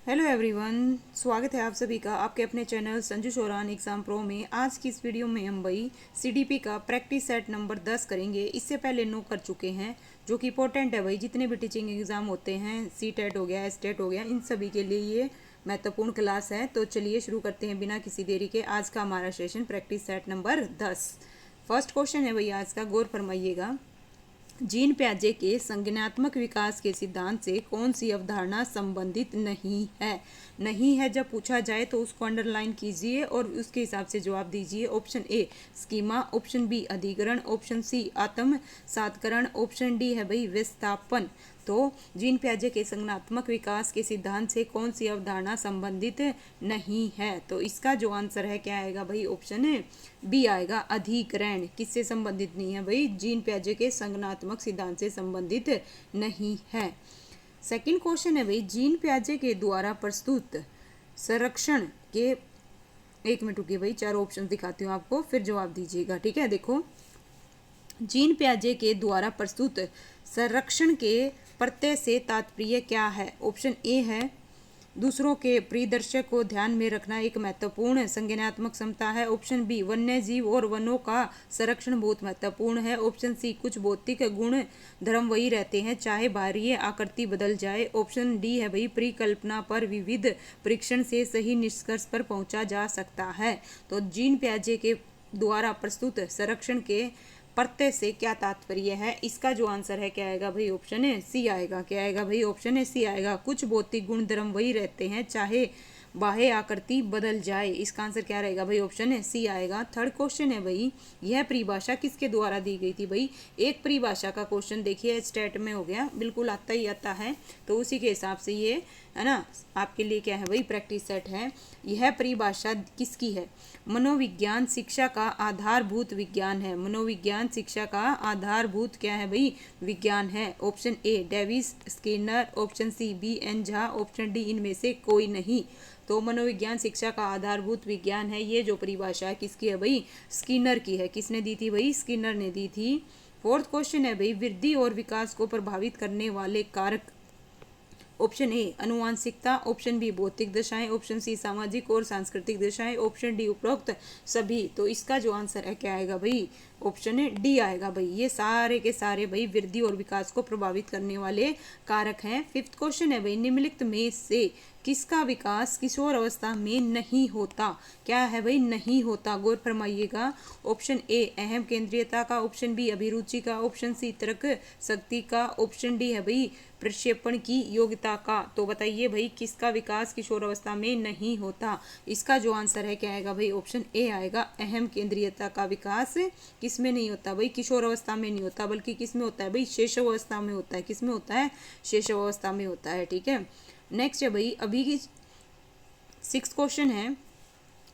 Hello everyone, स्वागत है आप सभी का आपके अपने channel Sanju Sheoran exam pro में। आज की इस वीडियो में हम भाई सीडीपी का प्रैक्टिस सेट नंबर 10 करेंगे। इससे पहले 9 कर चुके हैं, जो कि इंपॉर्टेंट है भाई। जितने भी टीचिंग एग्ज़ाम होते हैं, सी टेट हो गया, एस टेट हो गया, इन सभी के लिए ये महत्वपूर्ण क्लास है। तो चलिए शुरू करते हैं बिना किसी देरी के आज का हमारा session practice set number 10। First question है भाई आज का, गौर फरमाइएगा। जीन प्याजे के संज्ञानात्मक विकास के सिद्धांत से कौन सी अवधारणा संबंधित नहीं है? नहीं है जब पूछा जाए तो उसको अंडरलाइन कीजिए और उसके हिसाब से जवाब दीजिए। Option A schema, option B अधिकरण, ऑप्शन सी आत्म सातकरण, ऑप्शन डी है भाई विस्थापन। तो जीन प्याजे के संज्ञानात्मक विकास के सिद्धांत से कौन सी अवधारणा संबंधित नहीं है? तो इसका जो आंसर है क्या आएगा भाई? ऑप्शन बी आएगा अधिकरण। किससे संबंधित नहीं है भाई? जीन प्याजे के संज्ञानात्मक सिद्धांत से संबंधित नहीं है। सेकंड क्वेश्चन है भाई, जीन प्याजे के द्वारा प्रस्तुत संरक्षण के, एक मिनट रुकिए भाई, चार ऑप्शन दिखाती हूँ आपको, फिर जवाब दीजिएगा, ठीक है। देखो, जीन प्याजे के द्वारा प्रस्तुत संरक्षण के प्रत्यय से तात्पर्य क्या है? ऑप्शन ए है दूसरों के परिदृश्य को ध्यान में रखना एक महत्वपूर्ण संज्ञानात्मक क्षमता है। ऑप्शन बी वन्य जीव और वनों का संरक्षण बहुत महत्वपूर्ण है। ऑप्शन सी कुछ भौतिक गुण धर्म वही रहते हैं चाहे बाहरी आकृति बदल जाए। ऑप्शन डी है भाई परिकल्पना पर विविध परीक्षण से सही निष्कर्ष पर पहुंचा जा सकता है। तो जीन प्याजे के द्वारा प्रस्तुत संरक्षण के प्रत्यय से क्या तात्पर्य है? इसका जो आंसर है क्या आएगा भाई? ऑप्शन है सी आएगा। क्या आएगा भाई? ऑप्शन है सी आएगा। कुछ भौतिक गुण धर्म वही रहते हैं चाहे बाह्य आकृति बदल जाए। इसका आंसर क्या रहेगा भाई? ऑप्शन है सी आएगा। थर्ड क्वेश्चन है भाई, यह परिभाषा किसके द्वारा दी गई थी? भाई एक परिभाषा का क्वेश्चन देखिए, स्टेट में हो गया, बिल्कुल आता ही आता है, तो उसी के हिसाब से ये है ना आपके लिए क्या है भाई? प्रैक्टिस सेट है। यह परिभाषा किसकी है? मनोविज्ञान शिक्षा का आधारभूत विज्ञान है। मनोविज्ञान शिक्षा का आधारभूत क्या है भाई? विज्ञान है। Option A Davis Skinner, option C B N Jha, option D इनमें से कोई नहीं। तो मनोविज्ञान शिक्षा का आधारभूत विज्ञान है। ये जो परिभाषा है किसकी है भाई? स्किनर की है। किसने दी थी भाई? स्किनर ने दी थी। फोर्थ क्वेश्चन है भाई, वृद्धि और विकास को प्रभावित करने वाले कारक। ऑप्शन ए अनुवांशिकता, ऑप्शन बी भौतिक दशाएं, ऑप्शन सी सामाजिक और सांस्कृतिक दशाएं, ऑप्शन डी उपरोक्त सभी। तो इसका जो आंसर है क्या आएगा भाई? ऑप्शन है डी आएगा भाई। ये सारे के सारे भाई वृद्धि और विकास को प्रभावित करने वाले कारक हैं। फिफ्थ क्वेश्चन है भाई, निम्नलिखित में से किसका विकास किशोर अवस्था में नहीं होता? क्या है भाई? नहीं होता। गौर फरमाइएगा। ऑप्शन ए अहम केंद्रीयता का, ऑप्शन बी अभिरुचि का, ऑप्शन सी तर्क शक्ति का, ऑप्शन डी है भाई प्रक्षेपण की योग्यता का। तो बताइए भाई किसका विकास किशोर अवस्था में नहीं होता? इसका जो आंसर है क्या आएगा भाई? ऑप्शन ए आएगा। अहम केंद्रीयता का विकास किसमें नहीं होता भाई? किशोर अवस्था में नहीं होता, बल्कि किसमें होता है भाई? शैशव अवस्था में होता है। किसमें होता है? शैशव अवस्था में होता है, ठीक है। नेक्स्ट है भाई, अभी की सिक्स क्वेश्चन है,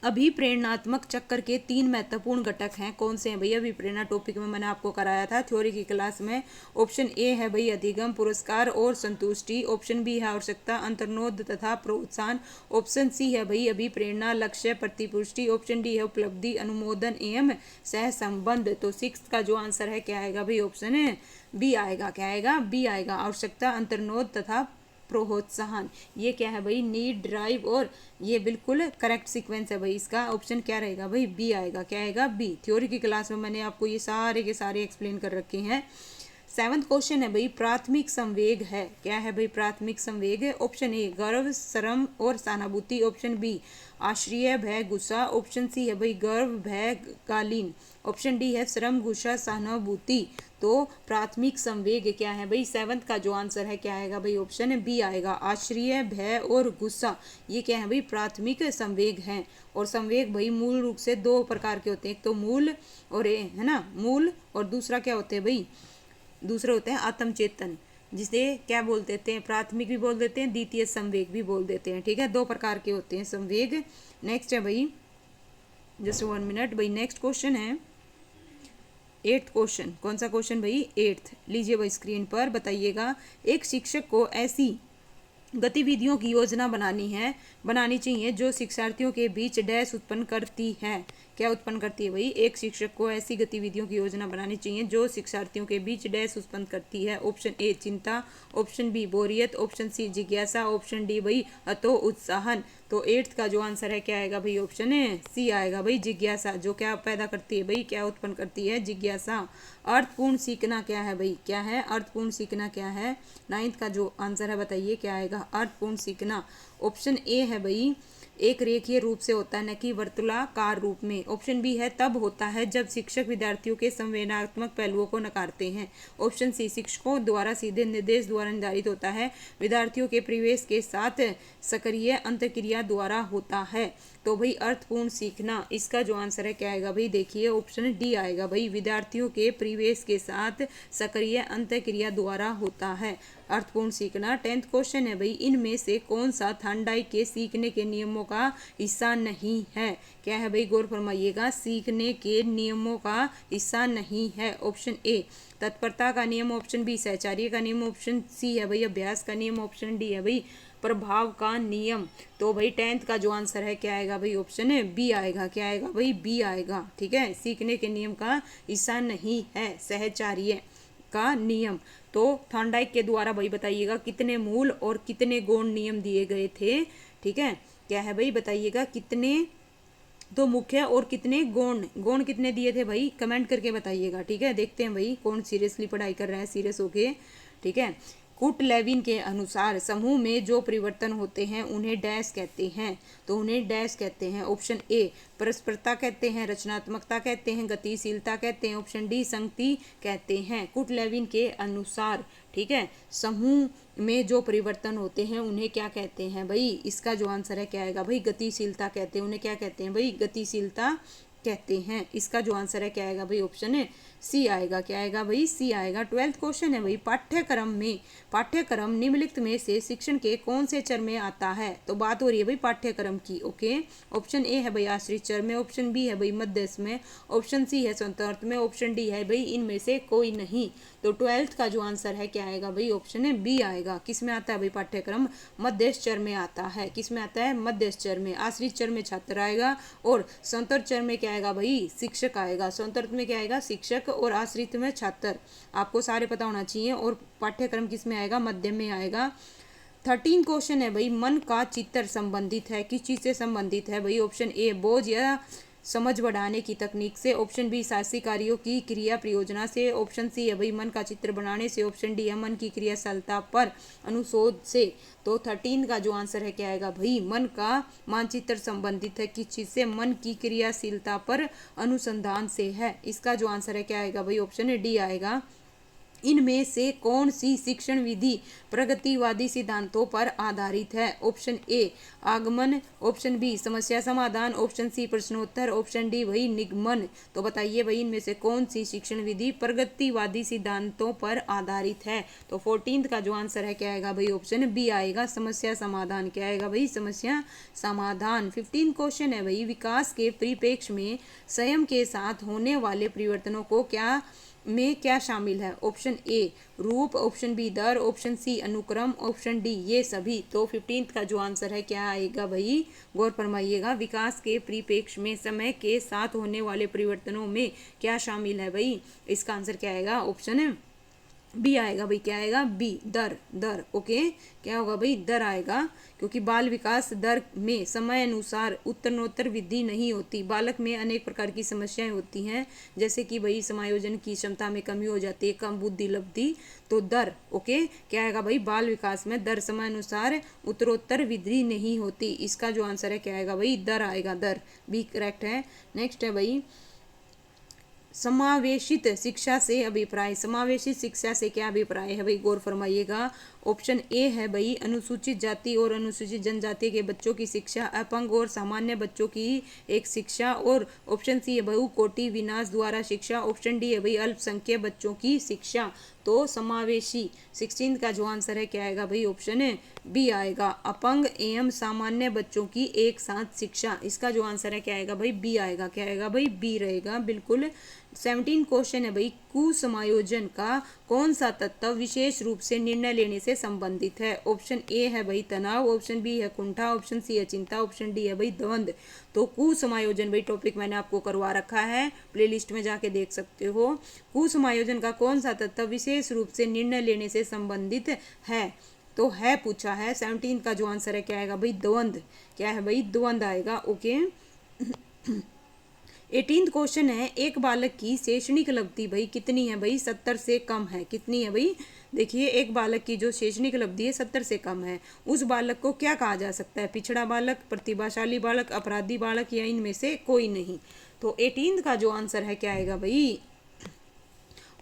अभिप्रेरणात्मक चक्र के 3 महत्वपूर्ण घटक हैं। कौन से हैं भाई? अभिप्रेरणा टॉपिक में मैंने आपको कराया था थ्योरी की क्लास में। ऑप्शन ए है भाई अधिगम, पुरस्कार और संतुष्टि, ऑप्शन बी है आवश्यकता, अंतर्नोद तथा प्रोत्साहन, ऑप्शन सी है भाई अभिप्रेरणा, लक्ष्य, प्रतिपुष्टि, ऑप्शन डी है उपलब्धि, अनुमोदन एवं सह संबंध। तो सिक्स का जो आंसर है क्या आएगा भाई? ऑप्शन है बी आएगा। क्या आएगा? बी आएगा। आवश्यकता, अंतर्नोद तथा प्रोत्साहन, ये क्या है भाई? नीड, ड्राइव, और ये बिल्कुल करेक्ट सीक्वेंस है भाई। इसका ऑप्शन क्या रहेगा भाई? बी आएगा। क्या आएगा? बी। थ्योरी की क्लास में मैंने आपको ये सारे के सारे एक्सप्लेन कर रखे हैं। सेवंथ क्वेश्चन है भाई, प्राथमिक संवेग है। क्या है भाई? प्राथमिक संवेग है। ऑप्शन ए गर्व, श्रम और सहानुभूति, ऑप्शन बी आश्रय, भय, गुस्सा, ऑप्शन सी है भाई गर्व, भय, कालीन, ऑप्शन डी है श्रम, गुस्सा, सहानुभूति। तो प्राथमिक संवेग क्या है भाई? सेवंथ का जो आंसर है क्या आएगा भाई? ऑप्शन बी आएगा। आश्रय, भय और गुस्सा, ये क्या है भाई? प्राथमिक संवेग हैं। और संवेग भाई मूल रूप से 2 प्रकार के होते हैं, एक तो मूल और है ना मूल, और दूसरा क्या होते हैं भाई? दूसरे होते हैं आत्म चेतन, जिसे क्या बोल देते हैं? प्राथमिक भी बोल देते हैं, द्वितीय संवेग भी बोल देते हैं, ठीक है। 2 प्रकार के होते हैं संवेग। नेक्स्ट है भाई, जस्ट 1 मिनट भाई, नेक्स्ट क्वेश्चन है 8th क्वेश्चन। कौन सा क्वेश्चन भाई? 8th। लीजिए भाई स्क्रीन पर, बताइएगा। एक शिक्षक को ऐसी गतिविधियों की योजना बनानी चाहिए जो शिक्षार्थियों के बीच डैश उत्पन्न करती है। क्या उत्पन्न करती है भाई? एक शिक्षक को ऐसी गतिविधियों की योजना बनानी चाहिए जो शिक्षार्थियों के बीच डैश उत्पन्न करती है। ऑप्शन ए चिंता, ऑप्शन बी बोरियत, ऑप्शन सी जिज्ञासा, ऑप्शन डी भाई अतो उत्साहन। तो 8th का जो आंसर है क्या आएगा भाई? ऑप्शन है सी आएगा भाई, जिज्ञासा। जो क्या पैदा करती है भाई? क्या उत्पन्न करती है? जिज्ञासा। अर्थपूर्ण सीखना क्या है भाई? क्या है अर्थपूर्ण सीखना? क्या है? 9th का जो आंसर है बताइए क्या आएगा? अर्थपूर्ण सीखना। ऑप्शन ए है भाई एक रेखीय रूप से होता है, न कि वर्तुलाकार रूप में। ऑप्शन बी है तब होता है जब शिक्षक विद्यार्थियों के संवेदनात्मक पहलुओं को नकारते हैं। ऑप्शन सी शिक्षकों द्वारा सीधे निर्देश द्वारा निर्धारित होता है, विद्यार्थियों के परिवेश के साथ सक्रिय अंतर्क्रिया द्वारा होता है। तो भाई अर्थपूर्ण सीखना, इसका जो आंसर है क्या आएगा भाई? देखिए ऑप्शन डी आएगा भाई, विद्यार्थियों के परिवेश के साथ सक्रिय अंतर्क्रिया द्वारा होता है अर्थपूर्ण सीखना। 10th क्वेश्चन है भाई इनमें से कौन सा थॉर्नडाइक के सीखने के नियमों का हिस्सा नहीं है? क्या है भाई? गौर फरमाइएगा, सीखने के नियमों का हिस्सा नहीं है। ऑप्शन ए तत्परता का नियम, ऑप्शन बी सहचार्य का नियम, ऑप्शन सी है भाई अभ्यास का नियम, ऑप्शन डी है भाई प्रभाव का नियम। तो भाई 10th का जो आंसर है क्या आएगा भाई? ऑप्शन है बी आएगा। क्या आएगा भाई? बी आएगा। ठीक है, सीखने के नियम का हिस्सा नहीं है सहचार्य का नियम। तो थॉर्नडाइक के द्वारा भाई बताइएगा कितने मूल और कितने गौण नियम दिए गए थे? ठीक है, क्या है भाई बताइएगा, कितने तो मुख्य और कितने गौण, गौण कितने दिए थे भाई? कमेंट करके बताइएगा। ठीक है, देखते हैं भाई कौन सीरियसली पढ़ाई कर रहा है, सीरियस होके। ठीक है, कुट लेविन के अनुसार समूह में जो परिवर्तन होते हैं उन्हें डैश कहते हैं। तो उन्हें डैश कहते हैं। ऑप्शन ए परस्परता कहते हैं, रचनात्मकता कहते हैं, गतिशीलता कहते हैं, ऑप्शन डी संगति कहते हैं। कुट लेविन के अनुसार ठीक है, समूह में जो परिवर्तन होते हैं उन्हें क्या कहते हैं भाई? इसका जो आंसर है क्या आएगा भाई? गतिशीलता कहते हैं। उन्हें क्या कहते हैं भाई? गतिशीलता कहते हैं। इसका जो आंसर है क्या आएगा भाई? ऑप्शन है सी आएगा। क्या आएगा भाई? सी आएगा। 12th क्वेश्चन है भाई पाठ्यक्रम निम्नलिखित में से शिक्षण के कौन से चर में आता है? तो बात हो रही है भाई पाठ्यक्रम की। ओके, ऑप्शन ए है भाई आश्रित चर में, ऑप्शन बी है भाई मध्यस्थ में, ऑप्शन सी है स्वतंत्र में, ऑप्शन डी है भाई इनमें से कोई नहीं। तो 12th का जो आंसर है क्या आएगा भाई? ऑप्शन है बी आएगा। किस में आता है भाई पाठ्यक्रम? मध्यस्थ चर में आता है। किस में आता है? मध्यस्थ चर में। आश्रित चर में छात्र आएगा और स्वतंत्र चर में क्या आएगा भाई? शिक्षक आएगा। स्वतंत्र में क्या आएगा? शिक्षक, और आश्रित में छात्र। आपको सारे पता होना चाहिए। और पाठ्यक्रम किस में आएगा? मध्यम में आएगा। 13 क्वेश्चन है भाई मन का चित्र संबंधित है, किस चीज से संबंधित है भाई? ऑप्शन ए बोझ या समझ बढ़ाने की तकनीक से, ऑप्शन बी साहसी कार्यों की क्रिया प्रयोजना से, ऑप्शन सी है भाई मन का चित्र बनाने से, ऑप्शन डी है मन की क्रियाशीलता पर अनुशोध से। तो 13 का जो आंसर है क्या आएगा भाई? मन का मानचित्र संबंधित है किस चीज से? मन की क्रियाशीलता पर अनुसंधान से है। इसका जो आंसर है क्या आएगा भाई? ऑप्शन डी आएगा। इनमें से कौन सी शिक्षण विधि प्रगतिवादी सिद्धांतों पर आधारित है? ऑप्शन ए आगमन, ऑप्शन बी समस्या समाधान, ऑप्शन सी प्रश्नोत्तर, ऑप्शन डी वही निगमन। तो बताइए भाई इनमें से कौन सी शिक्षण विधि प्रगतिवादी सिद्धांतों पर आधारित है? तो 14th का जो आंसर है क्या आएगा भाई? ऑप्शन बी आएगा, समस्या समाधान। क्या आएगा भाई? समस्या समाधान। 15 क्वेश्चन है भाई विकास के परिप्रेक्ष्य में स्वयं के साथ होने वाले परिवर्तनों को क्या शामिल है? ऑप्शन ए रूप, ऑप्शन बी दर, ऑप्शन सी अनुक्रम, ऑप्शन डी ये सभी। तो 15th का जो आंसर है क्या आएगा भाई? गौर फरमाइएगा, विकास के परिप्रेक्ष्य में समय के साथ होने वाले परिवर्तनों में क्या शामिल है भाई? इसका आंसर क्या आएगा? ऑप्शन है बी आएगा भाई। क्या आएगा? बी दर। ओके, क्या होगा भाई? दर आएगा, क्योंकि बाल विकास दर में समय अनुसार उत्तरोत्तर वृद्धि नहीं होती। बालक में अनेक प्रकार की समस्याएं होती हैं, जैसे कि भाई समायोजन की क्षमता में कमी हो जाती है, कम बुद्धि लब्धि। तो दर। ओके, क्या आएगा भाई? बाल विकास में दर समय अनुसार उत्तरोत्तर वृद्धि नहीं होती। इसका जो आंसर है क्या आएगा भाई? दर आएगा। दर बी करेक्ट है। नेक्स्ट है भाई समावेशित शिक्षा से अभिप्राय। समावेशित शिक्षा से क्या अभिप्राय है भाई? गौर फरमाइएगा। ऑप्शन ए है भाई अनुसूचित जाति और अनुसूचित जनजाति के बच्चों की शिक्षा, अपंग और सामान्य बच्चों की एक शिक्षा, और ऑप्शन सी है बहुकोटि विनाश द्वारा शिक्षा, ऑप्शन डी है भाई अल्पसंख्यक बच्चों की शिक्षा। तो समावेशी 16 का जो आंसर है क्या आएगा भाई? ऑप्शन है बी आएगा, अपंग एवं सामान्य बच्चों की एक साथ शिक्षा। इसका जो आंसर है क्या आएगा भाई? बी आएगा। क्या आएगा भाई? बी रहेगा बिल्कुल 17 क्वेश्चन है भाई, कुसमायोजन का कौन सा तत्व विशेष रूप से निर्णय लेने से संबंधित है? ऑप्शन ए है भाई तनाव, ऑप्शन बी है कुंठा, ऑप्शन सी है चिंता, ऑप्शन डी है भाई द्वंद। तो कुसमायोजन भाई टॉपिक मैंने आपको करवा रखा है, प्लेलिस्ट में जाके देख सकते हो। कुसमायोजन का कौन सा तत्व विशेष रूप से निर्णय लेने से संबंधित है? तो है पूछा है 17 का जो आंसर है क्या आएगा भाई? द्वंद। क्या है भाई? द्वंद आएगा। ओके। 18 क्वेश्चन है, एक बालक की शैक्षणिक उपलब्धि भाई कितनी है भाई? 70 से कम है। कितनी है भाई? देखिए, एक बालक की जो शैक्षणिक उपलब्धि है 70 से कम है, उस बालक को क्या कहा जा सकता है? पिछड़ा बालक, प्रतिभाशाली बालक, अपराधी बालक, या इनमें से कोई नहीं। तो 18 का जो आंसर है क्या आएगा भाई?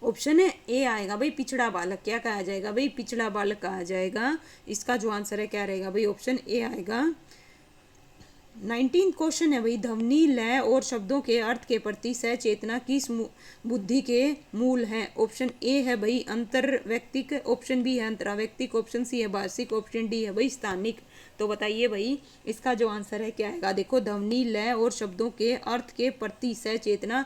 ऑप्शन है ए आएगा भाई, पिछड़ा बालक। क्या कहा जाएगा भाई? पिछड़ा बालक कहा जाएगा। इसका जो आंसर है क्या रहेगा भाई? ऑप्शन ए आएगा। 19 क्वेश्चन है भाई, ध्वनि, लय और शब्दों के अर्थ के प्रति सचेतना किस बुद्धि के मूल है? ऑप्शन ए है भाई अंतर्वैयक्तिक, ऑप्शन बी है अंतरावैयक्तिक, ऑप्शन सी है भाषिक, ऑप्शन डी है भाई स्थानिक। तो बताइए भाई इसका जो आंसर है क्या आएगा? देखो, ध्वनि, लय और शब्दों के अर्थ के प्रति सचेतना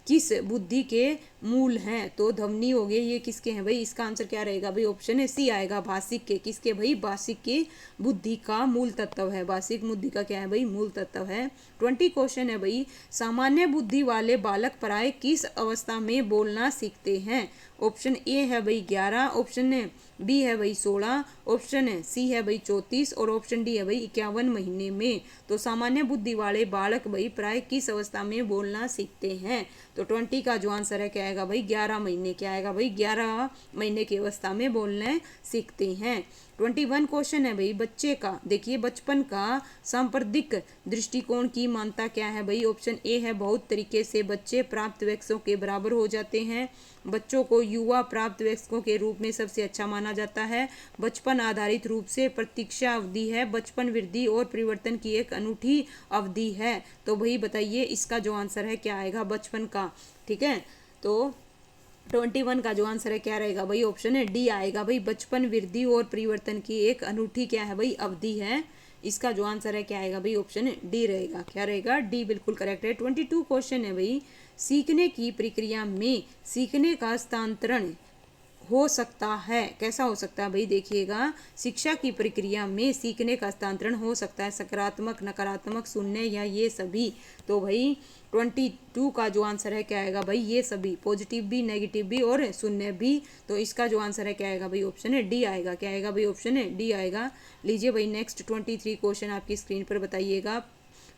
किस बुद्धि के मूल हैं? तो ध्वनि हो गए, ये किसके हैं भाई? इसका आंसर क्या रहेगा भाई? ऑप्शन है सी आएगा, भाषिक के। किसके भाई? भाषिक के बुद्धि का मूल तत्व है। भाषिक बुद्धि का क्या है भाई? मूल तत्व है। 20 क्वेश्चन है भाई, सामान्य बुद्धि वाले बालक प्राय किस अवस्था में बोलना सीखते हैं? ऑप्शन ए है भाई 11, ऑप्शन बी है भाई 16, ऑप्शन सी है भाई 34 और ऑप्शन डी है भाई 51 महीने में। तो सामान्य बुद्धि वाले बालक भाई प्राय किस अवस्था में बोलना सीखते हैं? तो 20 का जो आंसर है क्या आएगा भाई? 11 महीने। क्या आएगा भाई? 11 महीने की अवस्था में बोलने सीखते हैं। 21 क्वेश्चन है भाई, बच्चे का, देखिए, बचपन का सांप्रदायिक दृष्टिकोण की मान्यता क्या है भाई? ऑप्शन ए है बहुत तरीके से बच्चे प्राप्त वयस्कों के बराबर हो जाते हैं, बच्चों को युवा प्राप्त वयस्कों के रूप में सबसे अच्छा माना जाता है, बचपन आधारित रूप से प्रतीक्षा अवधि है, बचपन वृद्धि और परिवर्तन की एक अनूठी अवधि है। तो भाई बताइए इसका जो आंसर है क्या आएगा? बचपन का। ठीक है, तो 21 का जो आंसर है क्या रहेगा भाई? ऑप्शन है डी आएगा भाई, बचपन वृद्धि और परिवर्तन की एक अनूठी क्या है भाई? अवधि है। इसका जो आंसर है क्या आएगा भाई? ऑप्शन डी रहेगा। क्या रहेगा? डी बिल्कुल करेक्ट है। 22 क्वेश्चन है भाई, सीखने की प्रक्रिया में सीखने का हस्तांतरण हो सकता है। कैसा हो सकता है भाई? देखिएगा, शिक्षा की प्रक्रिया में सीखने का हस्तांतरण हो सकता है सकारात्मक, नकारात्मक, शून्य या ये सभी। तो भाई 22 का जो आंसर है क्या आएगा भाई? ये सभी, पॉजिटिव भी, नेगेटिव भी और शून्य भी। तो इसका जो आंसर है क्या आएगा भाई? ऑप्शन है डी आएगा। क्या आएगा भाई? ऑप्शन है डी आएगा। लीजिए भाई नेक्स्ट 23 क्वेश्चन आपकी स्क्रीन पर बताइएगा।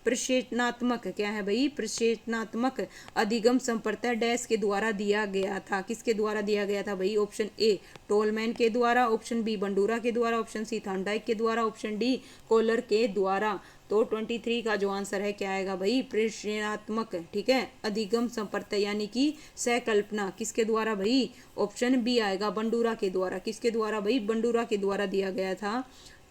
प्रक्षेपणात्मक, क्या है भाई? प्रक्षेपणात्मक अधिगम संप्रदाय डैश के द्वारा दिया गया था। किसके द्वारा दिया गया था भाई? ऑप्शन ए टोलमैन के द्वारा, ऑप्शन बी बंडूरा के द्वारा, ऑप्शन सी थॉर्नडाइक के द्वारा, ऑप्शन डी कोलर के द्वारा। तो 23 का जो आंसर है क्या आएगा भाई? प्रक्षेपणात्मक, ठीक है, अधिगम संप्रदाय यानी कि सहकल्पना किसके द्वारा भाई? ऑप्शन बी आएगा, बंडूरा के द्वारा। किसके द्वारा भाई? बंडूरा के द्वारा दिया गया था।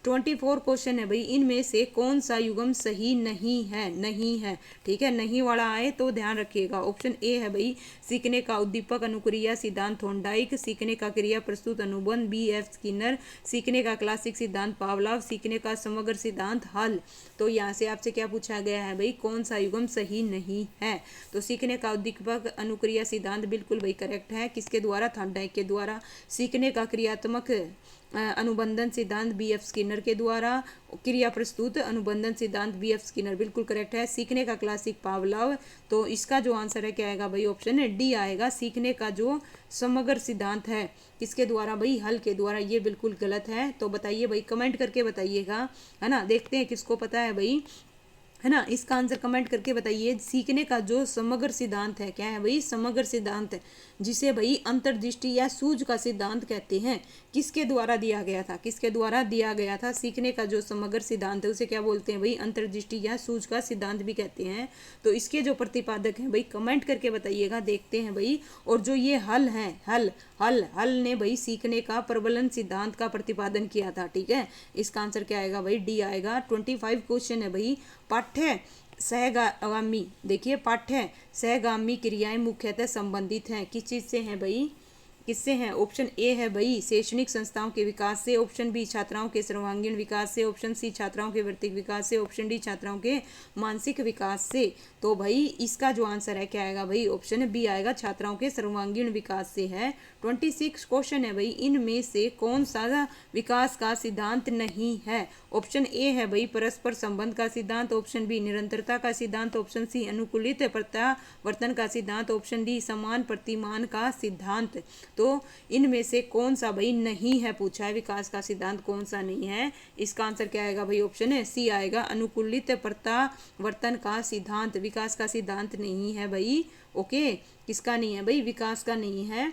24 क्वेश्चन है भाई, इनमें से कौन सा युग्म सही नहीं है? नहीं है, ठीक है, नहीं वाला आए तो ध्यान रखिएगा। ऑप्शन ए है भाई, सीखने का उद्दीपक अनुक्रिया सिद्धांत थॉर्नडाइक, सीखने का क्रिया प्रस्तुत अनुबंध बी एफ स्किनर, सीखने का क्लासिक सिद्धांत पावलोव, सीखने का समग्र सिद्धांत हल। तो यहाँ से आपसे क्या पूछा गया है भाई? कौन सा युग्म सही नहीं है? तो सीखने का उद्दीपक अनुक्रिया सिद्धांत बिल्कुल भाई करेक्ट है। किसके द्वारा? थॉर्नडाइक के द्वारा। सीखने का क्रियात्मक अनुबंधन सिद्धांत बी एफ स्किनर के द्वारा। क्रिया प्रस्तुत अनुबंधन सिद्धांत बी एफ स्किनर बिल्कुल करेक्ट है। सीखने का क्लासिक पावलोव। तो इसका जो आंसर है क्या आएगा भाई? ऑप्शन है डी आएगा, सीखने का जो समग्र सिद्धांत है किसके द्वारा भाई? हल के द्वारा। ये बिल्कुल गलत है। तो बताइए भाई, कमेंट करके बताइएगा, है ना, देखते हैं किसको पता है भाई, है ना। इसका आंसर कमेंट करके बताइए। सीखने का जो समग्र सिद्धांत है, क्या है भाई? समग्र सिद्धांत, जिसे भाई अंतर्दृष्टि या सूझ का सिद्धांत कहते हैं, किसके द्वारा दिया गया था? किसके द्वारा दिया गया था? सीखने का जो समग्र सिद्धांत है उसे क्या बोलते हैं भाई? अंतर्दृष्टि या सूझ का सिद्धांत भी कहते हैं। तो इसके जो प्रतिपादक हैं भाई कमेंट करके बताइएगा, देखते हैं भाई। और जो ये हल है, हल ने भाई सीखने का प्रबलन सिद्धांत का प्रतिपादन किया था, ठीक है। इसका आंसर क्या आएगा भाई? डी आएगा। 25 क्वेश्चन है भाई, पाठ्य सहगामी, देखिए, पाठ्य सहगामी क्रियाएं मुख्यतः संबंधित हैं किस चीज से हैं भाई? किससे हैं? ऑप्शन ए है भाई शैक्षणिक संस्थाओं के विकास से, ऑप्शन बी छात्राओं के सर्वांगीण विकास से, ऑप्शन सी छात्राओं के व्यक्तिगत विकास से, ऑप्शन डी छात्राओं के मानसिक विकास से। तो भाई इसका जो आंसर है क्या आएगा भाई? ऑप्शन बी आएगा, छात्राओं के सर्वांगीण विकास से है। 26 क्वेश्चन है भाई, इनमें से कौन सा विकास का सिद्धांत नहीं है? ऑप्शन ए है भाई परस्पर संबंध का सिद्धांत, ऑप्शन बी निरंतरता का सिद्धांत, ऑप्शन सी अनुकूलित प्रत्यावर्तन का सिद्धांत, ऑप्शन डी समान प्रतिमान का सिद्धांत। तो इनमें से कौन सा भाई नहीं है पूछा है, विकास का सिद्धांत कौन सा नहीं है? इसका आंसर क्या आएगा भाई? ऑप्शन सी आएगा, अनुकूलित प्रत्यावर्तन का सिद्धांत विकास का सिद्धांत नहीं है भाई। ओके, किसका नहीं है भाई? विकास का नहीं है।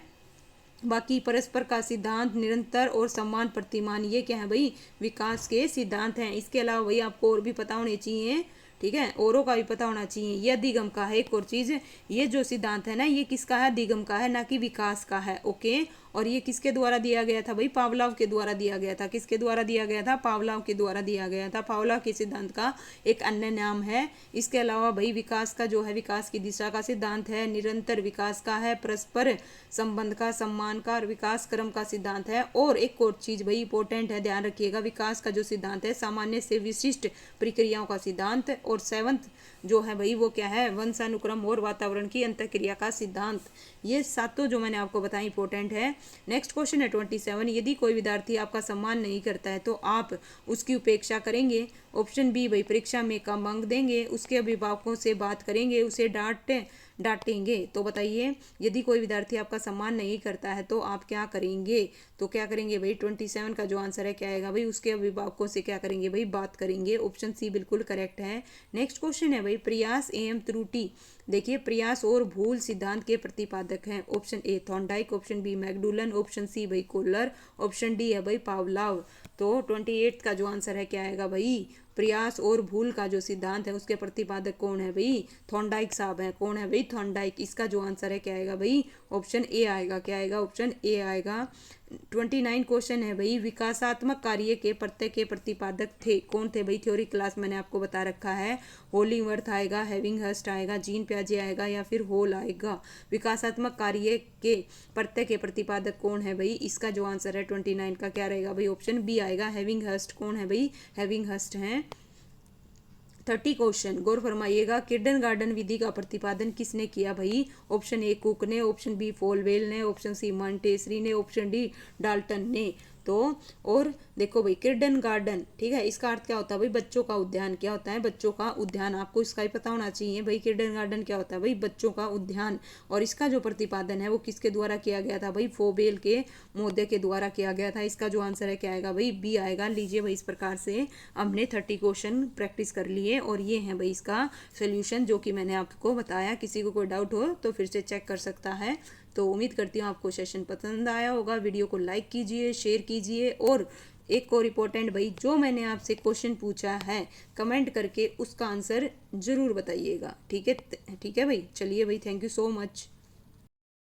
बाकी परस्पर का सिद्धांत, निरंतर और समान प्रतिमान, ये क्या है भाई? विकास के सिद्धांत हैं। इसके अलावा भाई आपको और भी पता होने चाहिए, ठीक है, औरों का भी पता होना चाहिए। यह अधिगम का है। एक और चीज, ये जो सिद्धांत है ना, ये किसका है? अधिगम का है, ना कि विकास का है। ओके, और ये किसके द्वारा दिया गया था भाई? पावलोव के द्वारा दिया गया था। किसके द्वारा दिया गया था? पावलोव के द्वारा दिया गया था। पावलोव के सिद्धांत का एक अन्य नाम है। इसके अलावा भाई विकास का जो है, विकास की दिशा का सिद्धांत है, निरंतर विकास का है, परस्पर संबंध का, सम्मान का, विकास क्रम का सिद्धांत है। और एक और चीज भाई इंपॉर्टेंट है, ध्यान रखिएगा, विकास का जो सिद्धांत है सामान्य से विशिष्ट प्रक्रियाओं का सिद्धांत। और 7th जो है भाई वो क्या है? वंशानुक्रम और वातावरण की अंतःक्रिया का सिद्धांत। ये सातों जो मैंने आपको बताया इंपॉर्टेंट है। नेक्स्ट क्वेश्चन है 27, यदि कोई विद्यार्थी आपका सम्मान नहीं करता है तो आप उसकी उपेक्षा करेंगे? ऑप्शन बी भाई परीक्षा में कम अंक देंगे, उसके अभिभावकों से बात करेंगे, उसे डांटेंगे। तो बताइए, यदि कोई विद्यार्थी आपका सम्मान नहीं करता है तो आप क्या करेंगे? तो क्या करेंगे भाई? 27 का जो आंसर है क्या आएगा भाई? उसके अभिभावकों से क्या करेंगे भाई? बात करेंगे। ऑप्शन सी बिल्कुल करेक्ट है। नेक्स्ट क्वेश्चन है भाई प्रयास एवं त्रुटि। देखिए, प्रयास और भूल सिद्धांत के प्रतिपादक हैं। Option A Thorndike, option B McDougall, option C भाई कोलर, ऑप्शन डी है भाई पावलोव। तो 28 का जो आंसर है क्या आएगा भाई? प्रयास और भूल का जो सिद्धांत है उसके प्रतिपादक कौन है भाई? थॉर्नडाइक साहब हैं। कौन है भाई? थॉर्नडाइक। इसका जो आंसर है क्या आएगा भाई? ऑप्शन ए आएगा। क्या आएगा? ऑप्शन ए आएगा। 29 क्वेश्चन है भाई, विकासात्मक कार्य के प्रत्यय के प्रतिपादक थे। कौन थे भाई? थ्योरी क्लास मैंने आपको बता रखा है। होलिंगवर्थ आएगा, हेविंगहर्स्ट आएगा, जीन पियाजे आएगा या फिर होल आएगा। विकासात्मक कार्य के प्रत्यय के प्रतिपादक कौन है भाई? इसका जो आंसर है 29 का क्या रहेगा भाई? ऑप्शन बी आएगा, हेविंगहर्स्ट। कौन है भाई? हेविंगहर्स्ट हैं। 30 क्वेश्चन, गौर फरमाइएगा, किंडरगार्टन विधि का प्रतिपादन किसने किया भाई? ऑप्शन ए कुक ने, ऑप्शन बी फोलवेल ने, ऑप्शन सी मॉन्टेसरी ने, ऑप्शन डी डाल्टन ने। तो और देखो भाई किंडरगार्टन, ठीक है, इसका अर्थ क्या होता है भाई? बच्चों का उद्यान। क्या होता है? बच्चों का उद्यान। आपको इसका ही पता होना चाहिए भाई, किंडरगार्टन क्या होता है भाई? बच्चों का उद्यान। और इसका जो प्रतिपादन है वो किसके द्वारा किया गया था भाई? फोबेल के मोदे के द्वारा किया गया था। इसका जो आंसर है क्या आएगा भाई? बी आएगा। लीजिए भाई, इस प्रकार से हमने 30 क्वेश्चन प्रैक्टिस कर लिए और ये है भाई इसका सोल्यूशन जो कि मैंने आपको बताया। किसी को कोई डाउट हो तो फिर से चेक कर सकता है। तो उम्मीद करती हूँ आपको सेशन पसंद आया होगा। वीडियो को लाइक कीजिए, शेयर कीजिए और एक और इम्पोर्टेंट भाई, जो मैंने आपसे क्वेश्चन पूछा है कमेंट करके उसका आंसर ज़रूर बताइएगा। ठीक है? ठीक है भाई, चलिए भाई, थैंक यू सो मच।